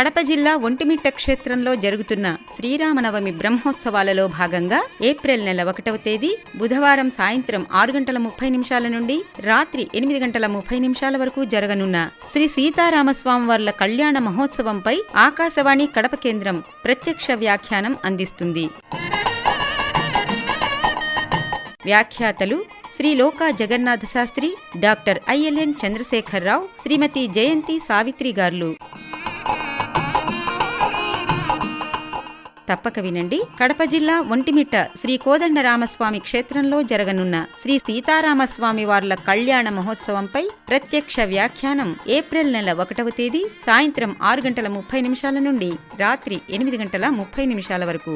కడప జిల్లా ఒంటిమిట్ట క్షేత్రంలో జరుగుతున్న శ్రీరామనవమి బ్రహ్మోత్సవాలలో భాగంగా ఏప్రిల్ నెల 1వ తేదీ బుధవారం సాయంత్రం 6:30 నుండి రాత్రి 8:30 వరకు జరగనున్న శ్రీ సీతారామస్వామివార్ల కళ్యాణ మహోత్సవంపై ఆకాశవాణి కడప కేంద్రం ప్రత్యక్ష వ్యాఖ్యానం అందిస్తుంది. వ్యాఖ్యాతలు శ్రీ లోకా జగన్నాథ శాస్త్రి, డాక్టర్ ఐఎల్ఎన్ చంద్రశేఖరరావు, శ్రీమతి జయంతి సావిత్రి గార్లు. తప్పక వినండి. కడప జిల్లా ఒంటిమిట్ట శ్రీ కోదండరామస్వామి క్షేత్రంలో జరగనున్న శ్రీ సీతారామస్వామి వార్ల కళ్యాణ మహోత్సవంపై ప్రత్యక్ష వ్యాఖ్యానం ఏప్రిల్ నెల 1వ తేదీ సాయంత్రం 6:30 నుండి రాత్రి 8:30 వరకు.